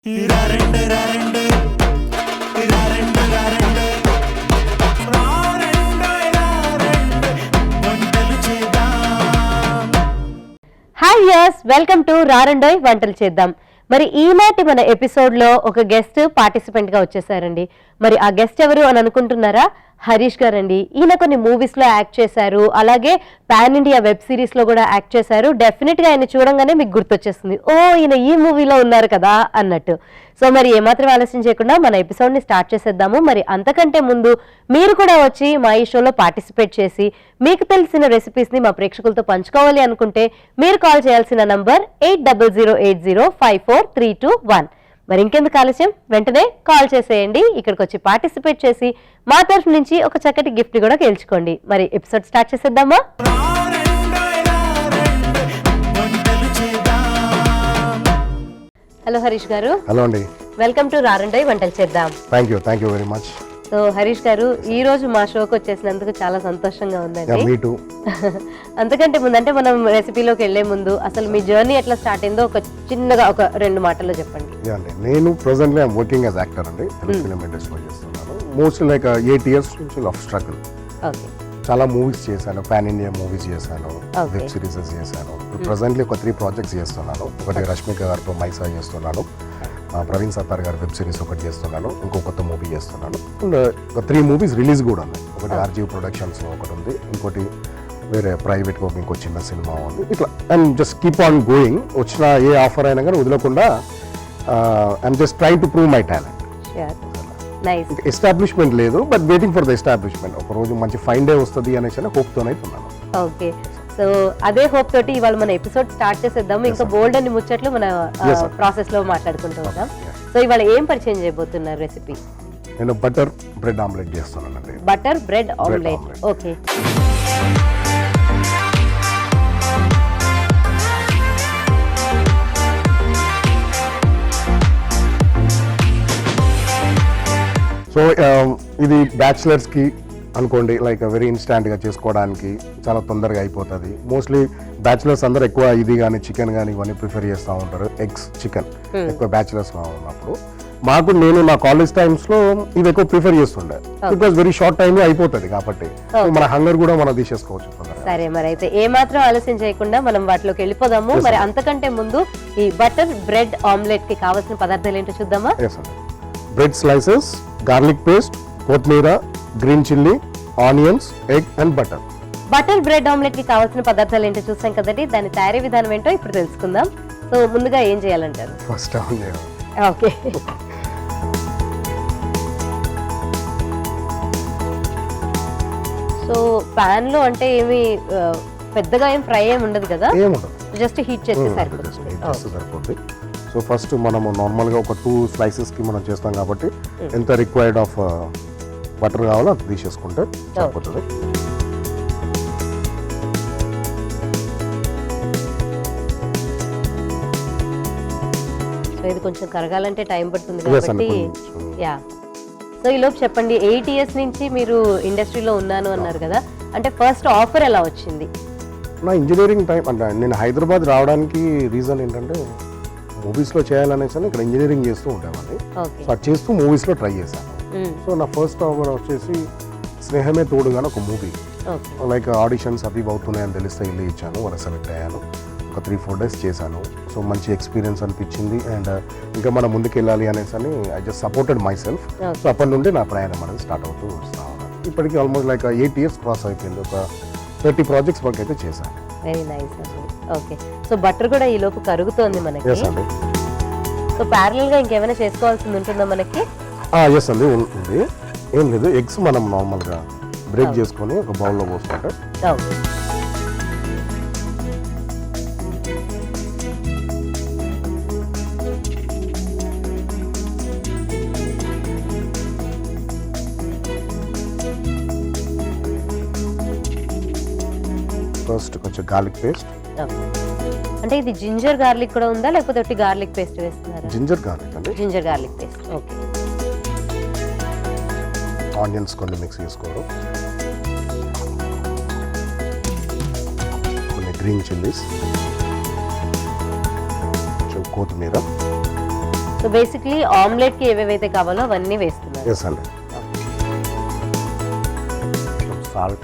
Hi yes, welcome to రారండోయ్ వంటలు చేద్దాం. మరి ఈనాటి మన ఎపిసోడ్ లో ఒక గెస్ట్ పార్టిసిపెంట్ గా వచ్చేసారండి. మరి ఆ గెస్ట్ ఎవరు అని అనుకుంటున్నారా? హరీష్ గారు అండి. ఈయన కొన్ని మూవీస్ లో యాక్ట్ చేశారు, అలాగే పాన్ ఇండియా వెబ్ సిరీస్ లో కూడా యాక్ట్ చేశారు. డెఫినెట్ గా ఆయన చూడంగానే మీకు గుర్తొచ్చేస్తుంది, ఓ ఈయన ఈ మూవీలో ఉన్నారు కదా అన్నట్టు. సో మరి ఏమాత్రం ఆలస్యం చేయకుండా మన ఎపిసోడ్ ని స్టార్ట్ చేసేద్దాము. మరి అంతకంటే ముందు మీరు కూడా వచ్చి మా ఈ షోలో పార్టిసిపేట్ చేసి మీకు తెలిసిన రెసిపీస్ ని మా ప్రేక్షకులతో పంచుకోవాలి అనుకుంటే మీరు కాల్ చేయాల్సిన నంబర్ 8008054321. మరి ఇంకెందుకు ఆలస్యం, వెంటనే కాల్ చేసేయండి. ఇక్కడికి వచ్చి పార్టిసిపేట్ చేసి మా తరఫు నుంచి ఒక చక్కటి గిఫ్ట్ కూడా గెలుచుకోండి. మరి ఎపిసోడ్ స్టార్ట్ చేసేద్దామా? హలో హరీష్ గారు. హలో అండి. వెల్కమ్ టు రారండోయ్ వంటలు చేద్దాం. Thank you very much. So Harish గారు, ఈ రోజు మా షోకి వచ్చేసినందుకు చాలా సంతోషంగా ఉందండి. అంతకంటే ముందు, అంటే మనం రెసిపీలోకి వెళ్లే ముందు అసలు మీ జర్నీ ఎట్లా స్టార్ట్ అయిందో ఒక చిన్నగా ఒక 2 మాటల్లో చెప్పండి. నేను presently I'm working as actor అండి. ఫిల్మ్ ఇండస్ట్రీలో చేస్తున్నాను. మోస్ట్లీ లైక్ 8 years నుంచి లవ్ స్ట్రగుల్. చాలా మూవీస్ చేశాను, పాన్ ఇండియా మూవీస్ చేశాను, వెబ్ సిరీస్ చేశాను. ప్రెసెంట్లీ ఒక 3 projects చేస్తున్నాను. ఒకటి రష్మిక గారితో మైసా చేస్తున్నాను, ప్రవీణ్ సత్తార్ గారి వెబ్ సిరీస్ ఒకటి చేస్తున్నాను, ఇంకో కొత్త మూవీ చేస్తున్నాను. అండ్ ఒక 3 movies రిలీజ్ కూడా ఉన్నాయి. ఒకటి ఆర్జీవ్ ప్రొడక్షన్స్ ఒకటి ఉంది, ఇంకోటి వేరే ప్రైవేట్గా ఇంకో చిన్న సినిమా ఉంది. ఇట్లా I'm just keep on going. వచ్చిన ఏ ఆఫర్ అయినా కానీ వదలకుండా I'm just try to prove my talent. Establishment లేదు, but waiting for the establishment. ఒక రోజు మంచి ఫైన్ డే వస్తుంది అనేసి హోప్తోనే ఉన్నాను. ఓకే, సో అదే హోప్ తోటి ఇవాళ మన ఎపిసోడ్ స్టార్ట్ చేసేద్దాం. ఇంకా బోల్డ్ అని ముచ్చట్లు మన ప్రాసెస్ లో మాట్లాడుకుంటూ ఉంటాం. సో ఇవాళ ఏం పరిచయం చేయబోతున్నారు రెసిపీ? నేను బటర్ బ్రెడ్ ఆమ్లెట్ చేస్తున్నానండి. Butter bread omelette. Okay, so ఇది బ్యాచిలర్స్ కి అనుకోండి, లైక్ వెరీ ఇన్స్టాంట్ గా చేసుకోవడానికి చాలా తొందరగా అయిపోతుంది. మోస్ట్లీ బ్యాచిలర్స్ అందరూ ఎక్కువ ఇది కానీ చికెన్ కానీ ఇవన్నీ ప్రిఫర్ చేస్తూ ఉంటారు. ఎగ్స్, చికెన్ ఎక్కువ బ్యాచిలర్స్ ఉన్నప్పుడు. నేను నా కాలేజ్ టైమ్స్ లో ఇది ఎక్కువ ప్రిఫర్ చేస్తుండే, బికాస్ వెరీ షార్ట్ టైమ్ లో అయిపోతుంది కాబట్టి మన హంగర్ కూడా మనం తీసేసుకోవచ్చు. సరే, మరి అయితే ఏ మాత్రం ఆలస్యం చేయకుండా మనం వాటిలోకి వెళ్ళిపోదాము. మరి అంతకంటే ముందు ఈ బటర్ బ్రెడ్ ఆమ్లెట్ కి కావాల్సిన పదార్థాలు ఏంటో చూద్దామా? బ్రెడ్ స్లైసెస్, గార్లిక్ పేస్ట్, కొత్తిమీర, green chilli, onions, egg and butter. Butter bread omelette కి కావాల్సిన పదార్థాలు ఏంటో చూసాం కదండి. దాని తయారీ విధానం ఏంటో ఇప్పుడు తెలుసుకుందాం. సో ముందుగా ఏం చేయాలంటారు? ఫస్ట్ ఓకే, సో పాన్ లో అంటే ఏమి పెద్దగా ఏం ఫ్రై ఏమి ఉండదు కదా, జస్ట్ హీట్ చేస్తే సరిపోతుంది. సో ఫస్ట్ మనము నార్మల్గా ఒక 2 slices మనం చేస్తాం కాబట్టి ఎంత రిక్వైర్డ్ ఆఫ్ బటర్ కావాలో అది తీసేసుకుంటే సరిపోతుంది. సో ఇది కొంచెం కరగాలంటే టైం పడుతుంది కాబట్టి యా. సో ఈలోపు చెప్పండి, 8 years నుంచి మీరు ఇండస్ట్రీలో ఉన్నాను అన్నారు కదా, అంటే ఫస్ట్ ఆఫర్ ఎలా వచ్చింది? నా ఇంజనీరింగ్ టైం అంటే నేను హైదరాబాద్ రావడానికి రీజన్ ఏంటంటే మూవీస్లో చేయాలనేసి ఇక్కడ ఇంజనీరింగ్ చేస్తూ ఉండేవాడిని. సో అది చేస్తూ మూవీస్లో ట్రై చేశాను. సో నా ఫస్ట్ ఆఫర్ వచ్చేసి స్నేహమే తోడుగానే ఒక మూవీ, లైక్ ఆడిషన్స్ అవి అవుతున్నాయని తెలిస్తే వెళ్ళి ఇచ్చాను, వాళ్ళకి సెలెక్ట్ అయ్యాను. ఒక 3-4 days చేశాను. సో మంచి ఎక్స్పీరియన్స్ అనిపించింది. అండ్ ఇంకా మనం ముందుకు వెళ్ళాలి అనేసి అని I just supported my self. So అప్పటి నుండి నా ప్రయాణం అనేది స్టార్ట్ అవుతూ వస్తా ఉన్నాను. ఇప్పటికీ ఆల్మోస్ట్ లైక్ 8 years క్రాస్ అయిపోయింది. ఒక 30 projects వరకు అయితే చేశాను. వెరీ నైస్ అండి. ఓకే, సో బటర్ కూడా ఈ లోపు కరుగుతోంది మనకి. సో ప్యారలల్ గా ఇంకేమైనా చేసుకోవాల్సింది ఉంటుందా మనకి? ఎస్ అండి, ఉంటుంది. ఏం లేదు, ఎగ్స్ మనం నార్మల్గా బ్రేక్ చేసుకొని ఒక బౌల్లో పోసుకుంటే ఫస్ట్ కొంచెం గార్లిక్ పేస్ట్. అంటే ఇది జింజర్ గార్లిక్ కూడా ఉందా, లేకపోతే ఒకటి గార్లిక్ పేస్ట్ వేస్తున్నారా? జింజర్ గార్లిక్ అండి. Ginger garlic paste. Okay, onions కొన్ని మిక్స్ చేసుకోవడం, కొన్ని గ్రీన్ చిల్లీస్, కొంచెం కొత్తిమీర, సో బేసిక్లీ ఆమ్లెట్ కి ఏవేవైతే కావాలో అవన్నీ వేస్తున్నారు. ఎస్ అండి. సాల్ట్,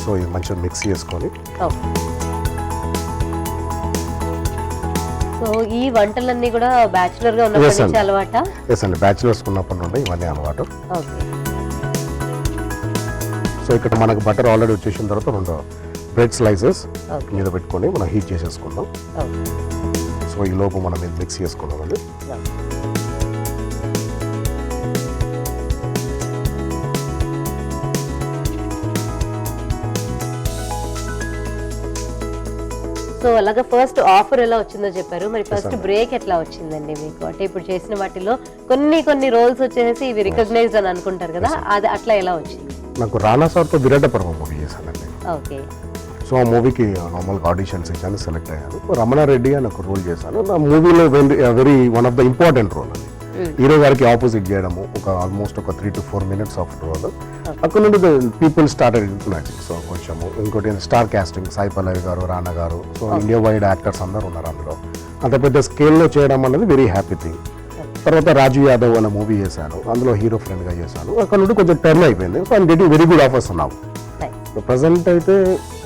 సో ఇది మంచిగా మిక్స్ చేసుకొని సో ఈ వంటలన్నీ కూడా బ్యాచులర్ గా ఉన్నప్పటి నుంచి అలవాటా? ఎస్ అండి, బ్యాచులర్స్ ఉన్నప్పటి నుండి ఇవన్నీ అలవాటు. సో ఇక్కడ మనకు బటర్ ఆల్రెడీ వచ్చేసిన తర్వాత 2 బ్రెడ్ స్లైసెస్ మీద పెట్టుకొని మనం హీట్ చేసేసుకుందాం. సో ఈ లోపు మనం ఇది మిక్స్ చేసుకుందామండి. సో అలాగే ఫస్ట్ ఆఫర్ ఎలా వచ్చిందో చెప్పారు, మరి ఫస్ట్ బ్రేక్ ఎట్లా వచ్చిందండి మీకు? అంటే ఇప్పుడు చేసిన వాటిలో కొన్ని రోల్స్ వచ్చేసి ఇవి రికగ్నైజ్డ్ అని అనుకుంటారు కదా, అది అట్లా ఎలా వచ్చింది? నాకు రానా సార్తో విరాట పర్వం మూవీ చేశానండి. ఓకే. సో ఆ మూవీకి నార్మల్గా ఆడిషన్స్ ఇచ్చాను, సెలెక్ట్ అయ్యాను. రమణారెడ్డి అని ఒక రోల్ చేశాను. నా మూవీలో very one of the important role అది. హీరో గారికి ఆపోజిట్ చేయడము, ఆల్మోస్ట్ ఒక 3 to 4 minutes ఆఫ్ రోల్. అక్కడ నుండి పీపుల్ స్టార్టెడ్ ఇంటర్నాషనల్. సో కొంచెము ఇంకోటి స్టార్ కాస్టింగ్, సాయి పల్లవి గారు, రానా గారు, సో ఇండియా వైడ్ యాక్టర్స్ అందరూ ఉన్నారు అందులో. అంత పెద్ద స్కేల్లో చేయడం అనేది వెరీ హ్యాపీ థింగ్. తర్వాత రాజు యాదవ్ అనే మూవీ చేశాను, అందులో హీరో ఫ్రెండ్గా చేశాను. అక్కడ నుండి కొంచెం టర్న్ అయిపోయింది. So I'm getting very good offers ఉన్నావు. ప్రజెంట్ అయితే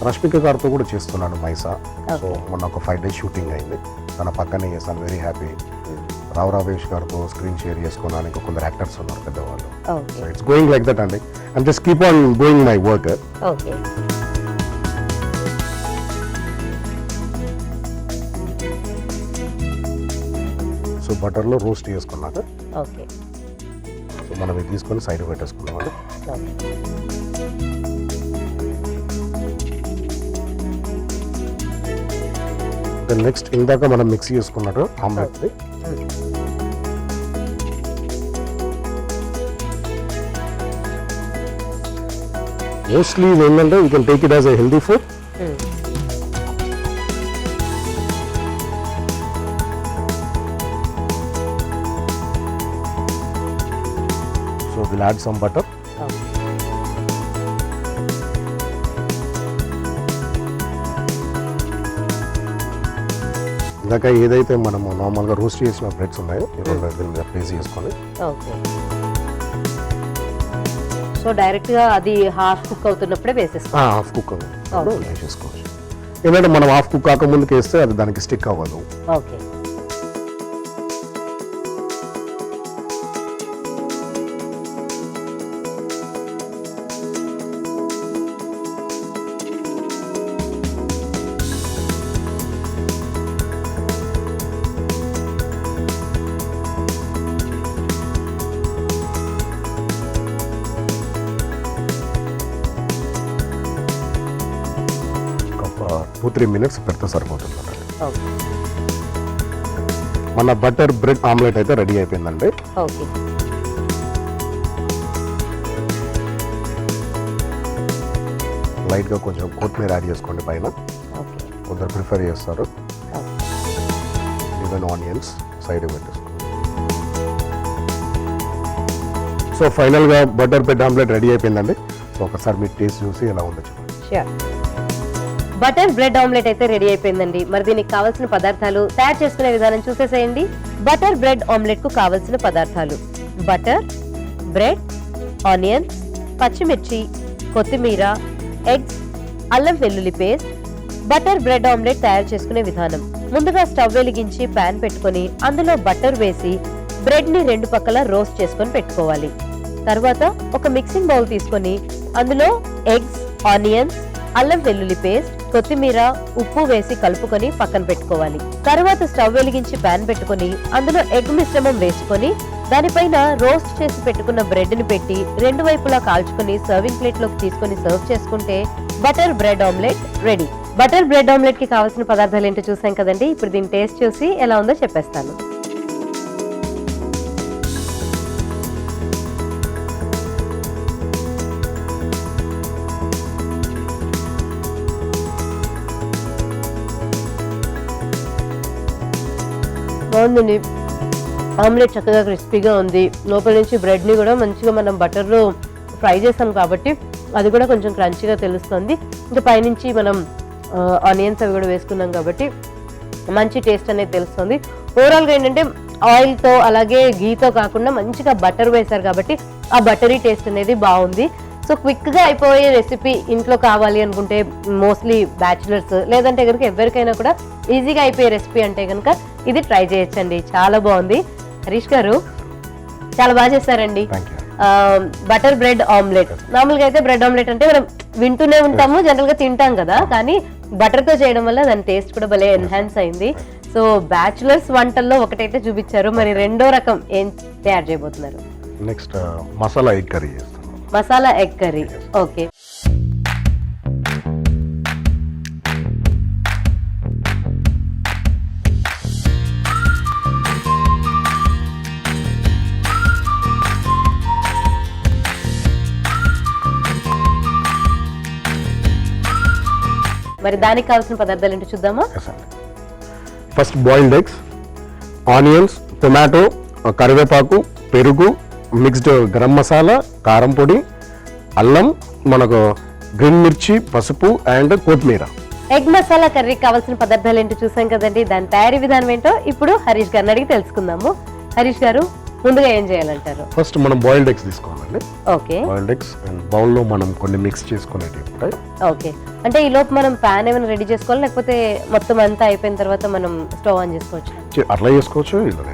రష్మిక గారితో కూడా చేస్తున్నాను మైసా. సో మొన్న ఒక 5 days షూటింగ్ అయింది, తన పక్కనే చేశాను. Very happy. రావు రావేష్ గారితో స్క్రీన్ షేర్ చేసుకోవడానికి కొందరు యాక్టర్స్ ఉన్నారు పెద్దవాళ్ళు. So it's going like that అండి. And just keep on doing my work. Okay. So బటర్లో రోస్ట్ చేసుకున్నాక ఓకే, సో మనం ఇది తీసుకొని సైడ్ పెట్టేసుకున్నామండి. నెక్స్ట్ ఇందాక మనం మిక్స్ చేసుకున్నట్టు ఆమ్లెట్ మోస్ట్లీ ఇది ఏంటంటే you can take it as a healthy food. So will add some butter. ఇందాక ఏదైతే మనము నార్మల్గా రోస్ట్ చేసిన బ్రెడ్స్ ఉన్నాయో దీని మీద ప్లేస్ చేసుకొని సో డైరెక్ట్ గా అది హాఫ్ కుక్ అవుతున్నప్పుడే వేసేసుకోవాలి. హాఫ్ కుక్ వేసేసుకోవచ్చు. ఏంటంటే మనం హాఫ్ కుక్ కాకముందుకు వేస్తే అది దానికి స్టిక్ అవ్వదు. ఓకే. ఒక 2-3 minutes పెడితే సరిపోతుంది. మన బటర్ బ్రెడ్ ఆమ్లెట్ అయితే రెడీ అయిపోయిందండి. ఓకే. లైట్గా కొంచెం కొత్తిమీర యాడ్ చేసుకోండి పైన. కొందరు ప్రిఫర్ చేస్తారు. ఈవెన్ ఆనియన్స్ సైడ్ పెట్టేసుకోండి. సో ఫైనల్గా బటర్ బ్రెడ్ ఆమ్లెట్ రెడీ అయిపోయిందండి. సో ఒకసారి మీరు టేస్ట్ చూసి ఎలా ఉందో చెప్పండి. బటర్ బ్రెడ్ ఆమ్లెట్ అయితే రెడీ అయిపోయిందండి. మరి దీనికి కావాల్సిన పదార్థాలు, తయారు చేసుకునే విధానం చూసేసేయండి. బటర్ బ్రెడ్ ఆమ్లెట్ కు కావాల్సిన పదార్థాలు: బటర్, బ్రెడ్, ఆనియన్స్, పచ్చిమిర్చి, కొత్తిమీర, ఎగ్స్, అల్లం వెల్లుల్లి పేస్ట్. బటర్ బ్రెడ్ ఆమ్లెట్ తయారు చేసుకునే విధానం: ముందుగా స్టవ్ వెలిగించి పాన్ పెట్టుకొని అందులో బటర్ వేసి బ్రెడ్ ని 2 పక్కల రోస్ట్ చేసుకొని పెట్టుకోవాలి. తర్వాత ఒక మిక్సింగ్ బౌల్ తీసుకొని అందులో ఎగ్స్, ఆనియన్స్, అల్లం వెల్లుల్లి పేస్ట్, కొత్తిమీర, ఉప్పు వేసి కలుపుకొని పక్కన పెట్టుకోవాలి. తర్వాత స్టవ్ వెలిగించి పాన్ పెట్టుకొని అందులో ఎగ్ మిశ్రమం వేసుకొని దానిపైన రోస్ట్ చేసి పెట్టుకున్న బ్రెడ్ ని పెట్టి 2 వైపులా కాల్చుకొని సర్వింగ్ ప్లేట్ లోకి తీసుకొని సర్వ్ చేసుకుంటే butter bread omelette ready. Butter bread omelette కి కావాల్సిన పదార్థాలు ఏంటో చూసాం కదండి. ఇప్పుడు దీని టేస్ట్ చూసి ఎలా ఉందో చెప్పేస్తాను. బాగుందండి. ఆమ్లెట్ చక్కగా క్రిస్పీగా ఉంది. లోపల నుంచి బ్రెడ్ని కూడా మంచిగా మనం బటర్లో ఫ్రై చేస్తాం కాబట్టి అది కూడా కొంచెం క్రంచీగా తెలుస్తుంది. ఇంకా పైనుంచి మనం ఆనియన్స్ అవి కూడా వేసుకున్నాం కాబట్టి మంచి టేస్ట్ అనేది తెలుస్తుంది. ఓవరాల్గా ఏంటంటే ఆయిల్తో అలాగే గీతో కాకుండా మంచిగా బటర్ వేశారు కాబట్టి ఆ బటరీ టేస్ట్ అనేది బాగుంది. సో క్విక్గా అయిపోయే రెసిపీ ఇంట్లో కావాలి అనుకుంటే మోస్ట్లీ బ్యాచులర్స్ లేదంటే కనుక ఎవరికైనా కూడా ఈజీగా అయిపోయే రెసిపీ అంటే కనుక ఇది ట్రై చేయొచ్చండి. చాలా బాగుంది. హరీష్ గారు చాలా బాగా చేస్తారండి. Butter bread omelette. మామూలుగా అయితే బ్రెడ్ ఆమ్లెట్ అంటే మనం వింటూనే ఉంటాము, జనరల్ గా తింటాం కదా, కానీ బటర్ తో చేయడం వల్ల దాని టేస్ట్ కూడా భలే ఎన్హాన్స్ అయింది. సో బ్యాచులర్స్ వంటల్లో ఒకటైతే చూపించారు, మరి రెండో రకం ఏం తయారు చేయబోతున్నారు? నెక్స్ట్ మసాలా ఎగ్ కర్రీ చేస్తాం. Masala egg curry. ఓకే. మరి దానికి కావాల్సిన పదార్థాలు ఏంటో చూద్దామా? First boiled eggs, onions, tomato, కరివేపాకు, పెరుగు, మిక్స్డ్ గరం మసాలా, కారం పొడి, అల్లం, మనకు గ్రీన్ మిర్చి, పసుపు అండ్ కొత్తిమీర. ఎగ్ మసాలా కర్రీకి కావాల్సిన పదార్థాలు ఏంటో చూసాం కదండి. దాని తయారీ విధానం ఏంటో ఇప్పుడు హరీష్ గారిని అడిగి తెలుసుకుందాము. హరీష్ గారు, ముందుగా ఏం చేయాలంటారు? ఫస్ట్ మనం బాయిల్డ్ ఎగ్స్ తీసుకోవాలండి. ఓకే. బాయిల్డ్ ఎగ్స్ అండ్ బౌల్లో మనం కొన్ని మిక్స్ చేసుకునేవి ఉంటాయి. ఓకే. అంటే ఈ లోపు మనం ప్యాన్ ఏమైనా రెడీ చేసుకోవాలి, లేకపోతే మొత్తం అంతా అయిపోయిన తర్వాత మనం స్టవ్ ఆన్ చేసుకోవచ్చు? అట్లా చేసుకోవచ్చు, ఇలా.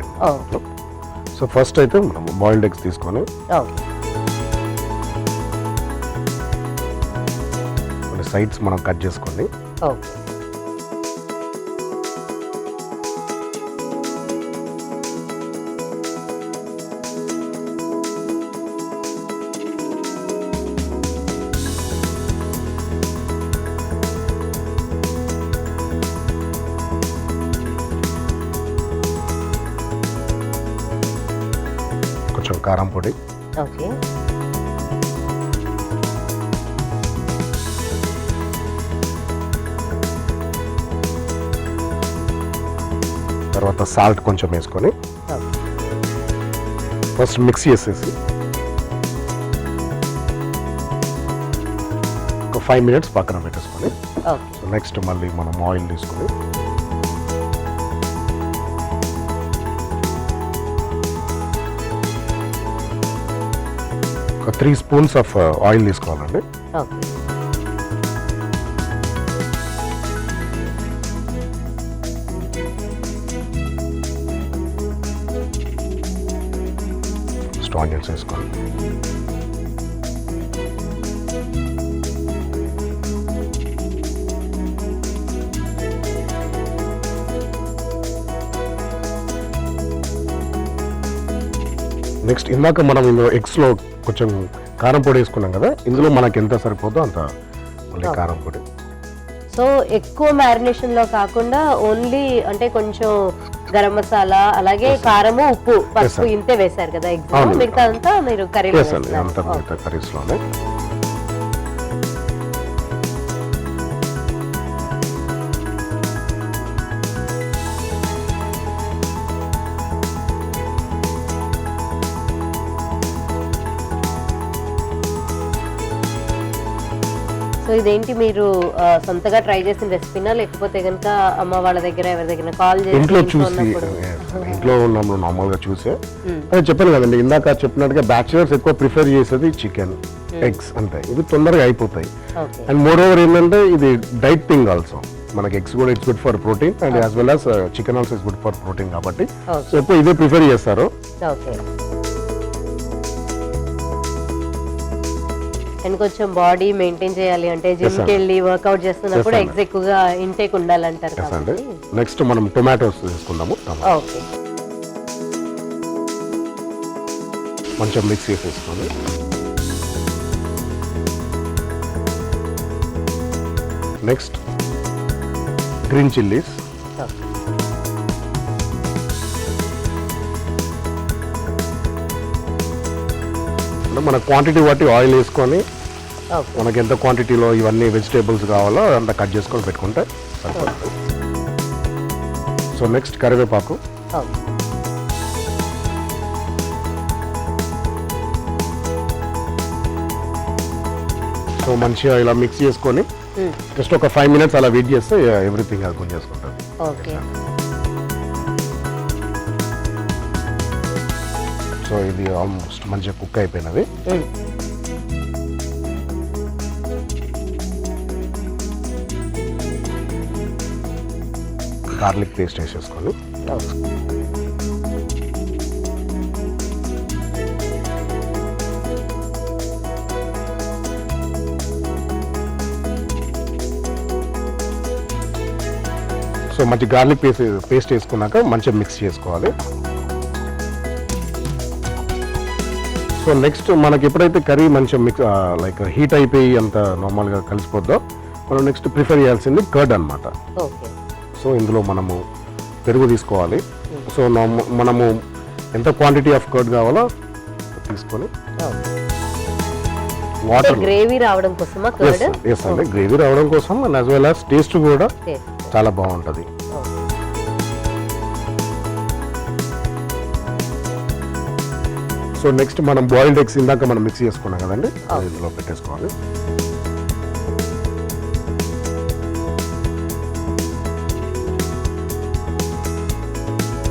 సో ఫస్ట్ అయితే మనం బాయిల్డ్ ఎగ్స్ తీసుకొని కొన్ని సైడ్స్ మనం కట్ చేసుకోండి. ఓకే. కొంచెం కారం పొడి. ఓకే. తర్వాత సాల్ట్ కొంచెం వేసుకొని ఫస్ట్ మిక్స్ చేసేసి ఒక 5 minutes పక్కన పెట్టేసుకొని నెక్స్ట్ మళ్ళీ మనం ఆయిల్ తీసుకొని ఒక 3 spoons ఆఫ్ ఆయిల్ తీసుకోవాలండి. ఆనియన్స్ వేసుకోండి. నెక్స్ట్ ఇందాక మనం ఇందులో ఎగ్స్లో కొంచెం కారం పొడి వేసుకున్నాం కదా, ఇందులో మనకి ఎంత సరిపోదో అంత మళ్ళీ కారం పొడి. సో ఎక్కువ మ్యారినేషన్ లో కాకుండా ఓన్లీ అంటే కొంచెం గరం మసాలా అలాగే కారము, ఉప్పు, పసుపు ఇంతే వేశారు కదా ఎగ్స్, మిగతా అంతా మీరు కర్రీస్లోనే. సో ఇదేంటి మీరు సొంతగా ట్రై చేసిన రెసిపీనా, లేకపోతే కనుక అమ్మ వాళ్ళ దగ్గర ఎవరి దగ్గర కాల్ చేసి ఇంట్లో చూసి ఇంట్లో ఉన్నప్పుడు నార్మల్గా చూసే అదే చెప్పాను కదండి ఇందాక చెప్పినట్టుగా బ్యాచులర్స్ ఎక్కువ ప్రిఫర్ చేసేది చికెన్, ఎగ్స్ అంతే. ఇవి తొందరగా అయిపోతాయి. అండ్ మోర్ ఓవర్ ఏంటంటే ఇది డైట్ థింగ్ ఆల్సో. మనకి ఎగ్స్ కూడా it's good for protein and as well as chicken also is good for protein కాబట్టి ఎక్కువ ఇదే ప్రిఫర్ చేస్తారు. అండ్ కొంచెం బాడీ మెయింటైన్ చేయాలి అంటే జిమ్ కి వెళ్ళి వర్కౌట్ చేస్తున్నప్పుడు ఎగ్స్ ఎక్కువగా ఇంటేక్ ఉండాలంటారు కాబట్టి. నెక్స్ట్ మనం టొమాటోస్ తీసుకుందాము. ఓకే. కొంచెం మిక్స్ చేసేసుకోండి. నెక్స్ట్ గ్రీన్ చిల్లీస్, మన క్వాంటిటీ బట్టి ఆయిల్ వేసుకొని మనకి ఎంత క్వాంటిటీలో ఇవన్నీ వెజిటేబుల్స్ కావాలో అంత కట్ చేసుకొని పెట్టుకుంటే సరిపోతుంది. సో నెక్స్ట్ కరివేపాకు, సో మంచిగా ఇలా మిక్స్ చేసుకొని జస్ట్ ఒక 5 minutes అలా వెయిట్ చేస్తే ఎవ్రీథింగ్ అది కుక్ చేసుకుంటుంది. ఓకే. సో ఇది ఆల్మోస్ట్ మంచిగా కుక్ అయిపోయినది. గార్లిక్ పేస్ట్ వేసేసుకోండి. సో మంచి గార్లిక్ పేస్ట్ వేసుకున్నాక మంచిగా మిక్స్ చేసుకోవాలి. సో నెక్స్ట్ మనకి ఎప్పుడైతే కర్రీ మంచిగా మిక్స్ లైక్ హీట్ అయిపోయి అంత నార్మల్గా కలిసిపోద్దో మనం నెక్స్ట్ ప్రిఫర్ చేయాల్సింది కర్డ్ అనమాట. సో ఇందులో మనము పెరుగు తీసుకోవాలి. సో మనము ఎంత క్వాంటిటీ ఆఫ్ కర్డ్ కావాలో తీసుకొని వాటర్ గ్రేవీ రావడం కోసం అండి, గ్రేవీ రావడం కోసం and as well as taste కూడా చాలా బాగుంటుంది. సో నెక్స్ట్ మనం బాయిల్డ్ ఎగ్స్ ఇందాక మనం మిక్స్ చేసుకున్నాం కదండి, అది ఇందులో పెట్టేసుకోవాలి.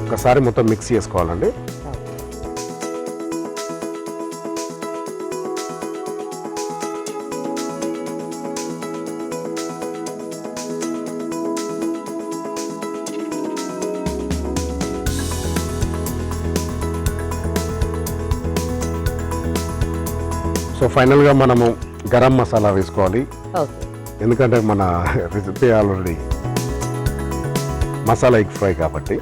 ఒకసారి మొత్తం మిక్స్ చేసుకోవాలండి. సో ఫైనల్గా మనము గరం మసాలా వేసుకోవాలి. ఎందుకంటే మన recipe already masala egg fry కాబట్టి.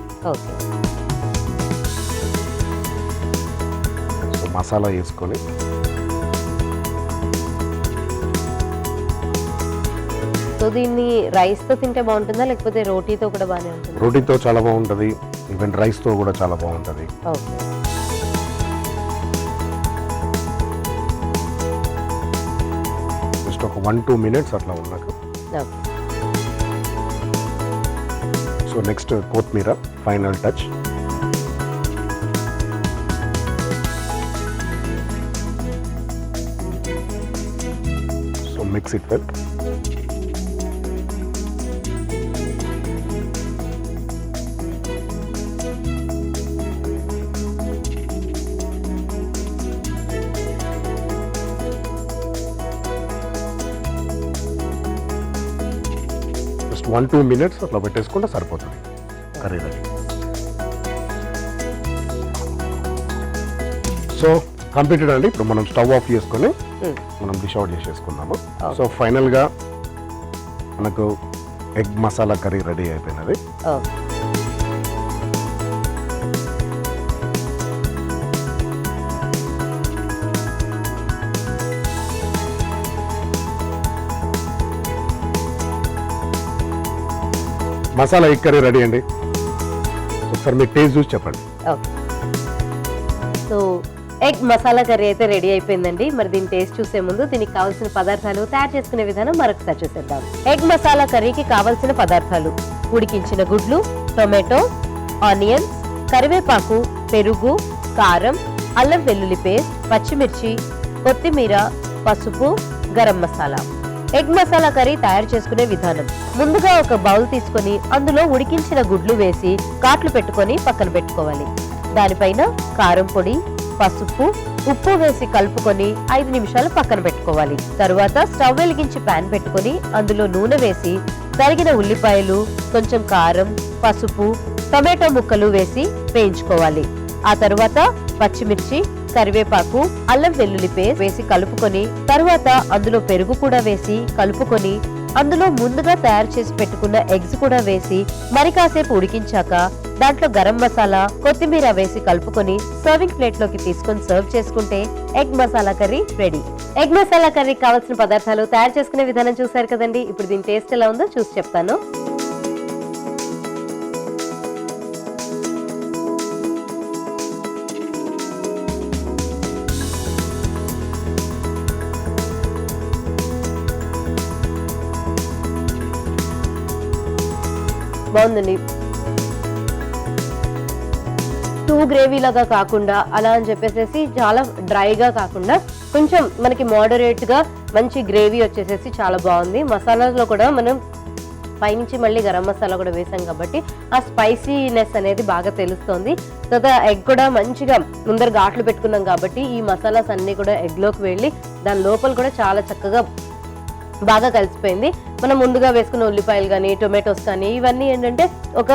సో మసాలా వేసుకొని సో దీన్ని రైస్తో తింటే బాగుంటుందా లేకపోతే రోటీతో కూడా బాగానే ఉంటుంది? రోటీతో చాలా బాగుంటుంది, ఈవెన్ రైస్తో కూడా చాలా బాగుంటుంది. ఒక 1-2 minutes అట్లా ఉన్నాక సో నెక్స్ట్ కొత్తిమీర final touch. So mix it well. Just 1-2 minutes అట్లా పెట్టేసుకుంటే సరిపోతుంది కర్రీ రెడీ. సో కంప్లీటెడ్ అండి. ఇప్పుడు మనం స్టవ్ ఆఫ్ చేసుకొని మనం డిష్ అవుట్ చేసేసుకుందాము. సో ఫైనల్గా మనకు ఎగ్ మసాలా కర్రీ రెడీ అయిపోయినది. మసాలా ఎగ్ కర్రీ రెడీ అండి. ఒకసారి మీరు టేస్ట్ చూసి చెప్పండి. సో ఎగ్ మసాలా కర్రీ అయితే రెడీ అయిపోయిందండి. మరి దీని టేస్ట్ చూసే ముందు దీనికి కావాల్సిన పదార్థాలు తయారు చేసుకునే విధానం మరొకసారి చూసేద్దాం. ఎగ్ మసాలా కర్రీకి కావాల్సిన పదార్థాలు: ఉడికించిన గుడ్లు, టొమాటో, ఆనియన్స్, కరివేపాకు, పెరుగు, కారం, అల్లం వెల్లుల్లి పేస్ట్, పచ్చిమిర్చి, కొత్తిమీర, పసుపు, గరం మసాలా. ఎగ్ మసాలా కర్రీ తయారు చేసుకునే విధానం: ముందుగా ఒక బౌల్ తీసుకొని అందులో ఉడికించిన గుడ్లు వేసి కాట్లు పెట్టుకొని పక్కన పెట్టుకోవాలి. దానిపైన కారం పొడి, పసుపు, ఉప్పు వేసి కలుపుకొని 5 నిమిషాలు పక్కన పెట్టుకోవాలి. తరువాత స్టవ్ వెలిగించి పాన్ పెట్టుకొని అందులో నూనె వేసి తరిగిన ఉల్లిపాయలు, కొంచెం కారం, పసుపు, టొమాటో ముక్కలు వేసి వేయించుకోవాలి. ఆ తరువాత పచ్చిమిర్చి, కరివేపాకు, అల్లం వెల్లుల్లి పేస్ట్ వేసి కలుపుకొని తరువాత అందులో పెరుగు కూడా వేసి కలుపుకొని అందులో ముందుగా తయారు చేసి పెట్టుకున్న ఎగ్స్ కూడా వేసి మరి కాసేపు ఉడికించాక దాంట్లో గరం మసాలా, కొత్తిమీర వేసి కలుపుకొని సర్వింగ్ ప్లేట్ లోకి తీసుకొని సర్వ్ చేసుకుంటే egg masala curry ready. Egg masala కర్రీకి కావాల్సిన పదార్థాలు తయారు చేసుకునే విధానం చూసారు కదండి. ఇప్పుడు దీని టేస్ట్ ఎలా ఉందో చూసి చెప్తాను. బాగుందండి. టూ గ్రేవీ లాగా కాకుండా అలా అని చెప్పేసి చాలా డ్రైగా కాకుండా కొంచెం మనకి మోడరేట్ గా మంచి గ్రేవీ వచ్చేసేసి చాలా బాగుంది. మసాలాలో కూడా మనం పైనుంచి మళ్ళీ గరం మసాలా కూడా వేసాం కాబట్టి ఆ స్పైసీనెస్ అనేది బాగా తెలుస్తుంది. తర్వాత ఎగ్ కూడా మంచిగా ముందర ఘాట్లు పెట్టుకున్నాం కాబట్టి ఈ మసాలాస్ అన్ని కూడా ఎగ్ లోకి వెళ్ళి దాని లోపల కూడా చాలా చక్కగా బాగా కలిసిపోయింది. మనం ముందుగా వేసుకున్న ఉల్లిపాయలు కానీ టొమాటోస్ కానీ ఇవన్నీ ఏంటంటే ఒక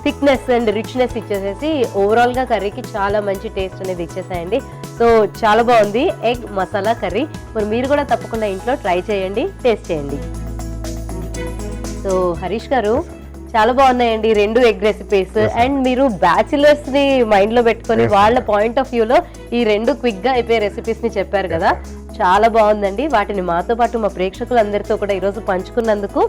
థిక్నెస్ అండ్ రిచ్నెస్ ఇచ్చేసేసి ఓవరాల్ గా కర్రీకి చాలా మంచి టేస్ట్ అనేది ఇచ్చేసాయండి. సో చాలా బాగుంది ఎగ్ మసాలా కర్రీ. మరి మీరు కూడా తప్పకుండా ఇంట్లో ట్రై చేయండి, టేస్ట్ చేయండి. సో హరీష్ గారు చాలా బాగున్నాయండి 2 ఎగ్ రెసిపీస్. అండ్ మీరు బ్యాచిలర్స్ ని మైండ్ లో పెట్టుకొని వాళ్ళ పాయింట్ ఆఫ్ వ్యూ లో ఈ 2 క్విక్ గా అయిపోయే రెసిపీస్ ని చెప్పారు కదా, చాలా బాగుందండి. వాటిని మాతో పాటు మా ప్రేక్షకులందరితో కూడా ఈరోజు పంచుకున్నందుకు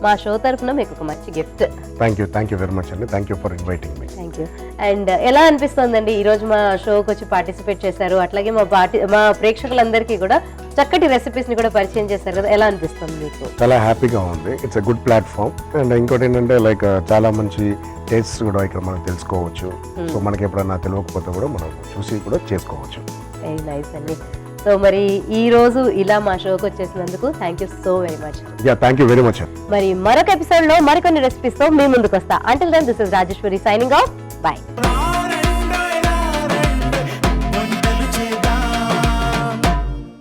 మా షో తరఫున మీకు ఒక మంచి gift. Thank you very much అండి. Thank you for inviting me. Thank you. And ఎలా అనిపిస్తుందండి ఈరోజు మా షోకి వచ్చి పార్టిసిపేట్ చేశారు, అట్లాగే మా ప్రేక్షకులందరికీ కూడా చక్కటి రెసిపీస్ ని కూడా పరిచయం చేశారు కదా, ఎలా అనిపిస్తుంది మీకు? చాలా హ్యాపీగా ఉంది. It's a good platform. And ఇంకోటి ఏంటంటే లైక్ చాలా మంచి టేస్ట్ కూడా ఇక్కడ మనం తెలుసుకోవచ్చు. సో మనకి ఎప్పుడైనా తెలియకపోతే కూడా మనం చూసి కూడా చేసుకోవచ్చు. వెరీ నైస్ అండి. సో మరి ఈ రోజు ఇలా మా షోకి వచ్చేసినందుకు thank you so very much. Thank you very much. మరి మరొక ఎపిసోడ్ లో మరికొన్ని రెసిపీస్ తో మీ ముందుకు వస్తా. Until then this is Rajeshwari signing off. By.